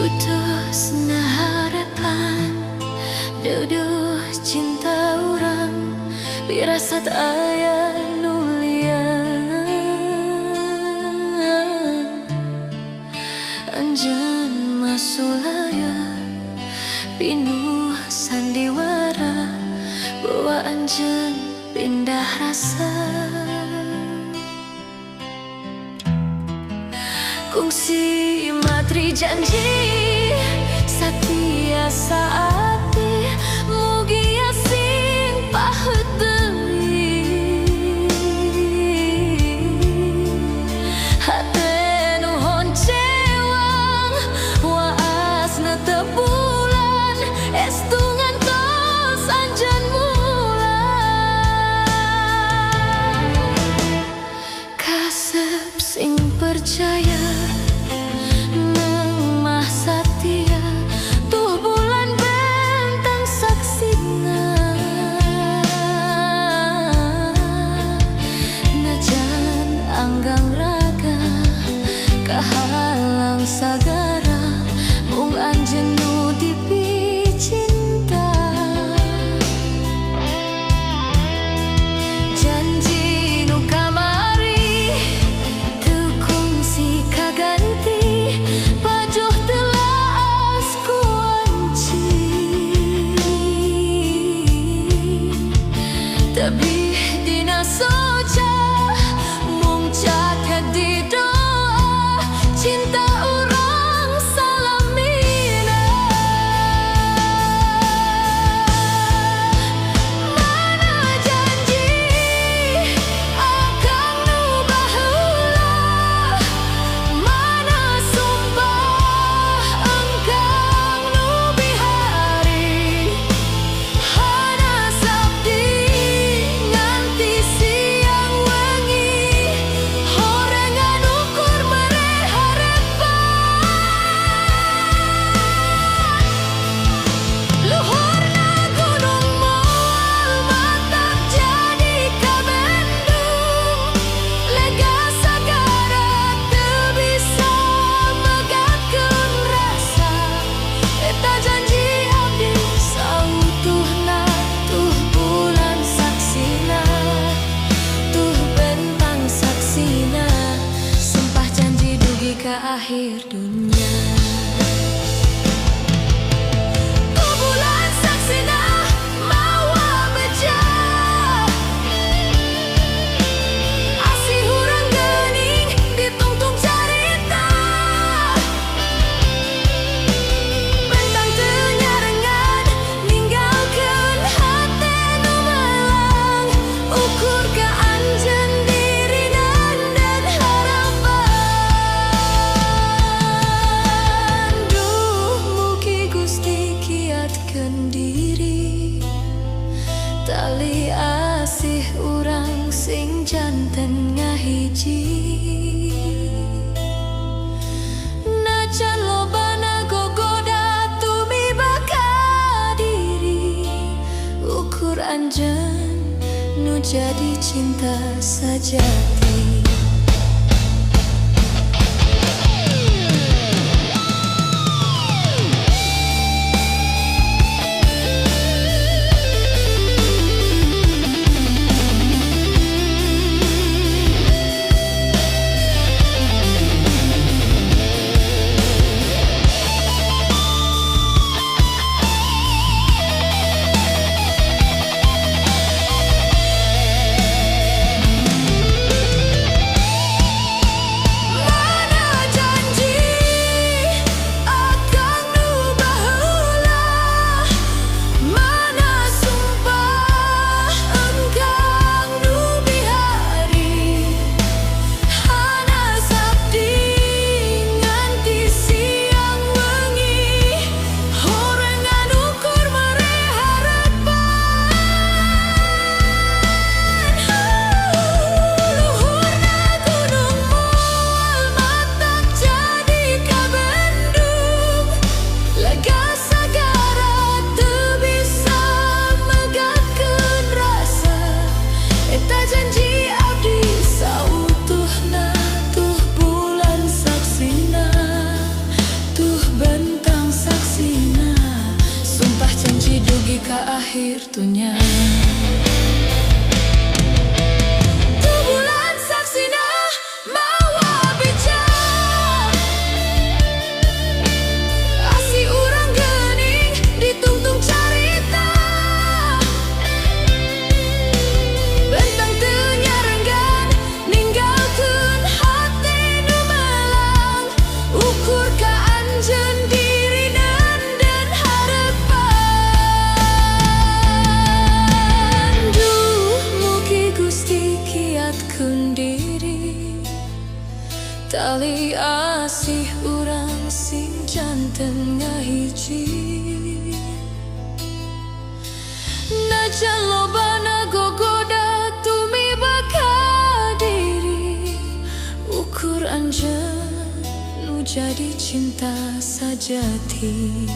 Putusna harapan, duduh cinta urang, pirasat aya nu liang. Anjeun masulaya pinuh sandiwara, bawa anjeun pindah rasa. Kungsi matri janji satia saati, mugia sing paheut deui. Hate nu honcewang waasna teu bulan, estu ngantos anjeun mulang. Kasep sing percaya halang sagara, mung anjeun nu dipi cinta. Janji nu kamari teu kungsi kaganti, pajuh teu laas kuanci. Tabih dina soca mung caket di cinta orang salamina. Mana janji akang nu baheula, mana sumpah engkang nu bihari. Hana sabdi nganti siang wengi, horengan ukur luhurna gunung moal mantap jadi kabendung, lega sagara teu bisa megatkeun rasa. Eta janji abdi sautuhna, tuh bulan saksina, tuh bentang saksina, sumpah janji dugi ka akhir dunia. Tali asih urang sing janten ngahiji, najan lobana gogoda tumiba ka diri, ukur anjeun nu jadi cinta sajati. pergi ke akhir dunia. Tali asih urang sing janten ngahiji, najan lobana gogoda tumiba diri, ukur anjeun nu jadi cinta sajati.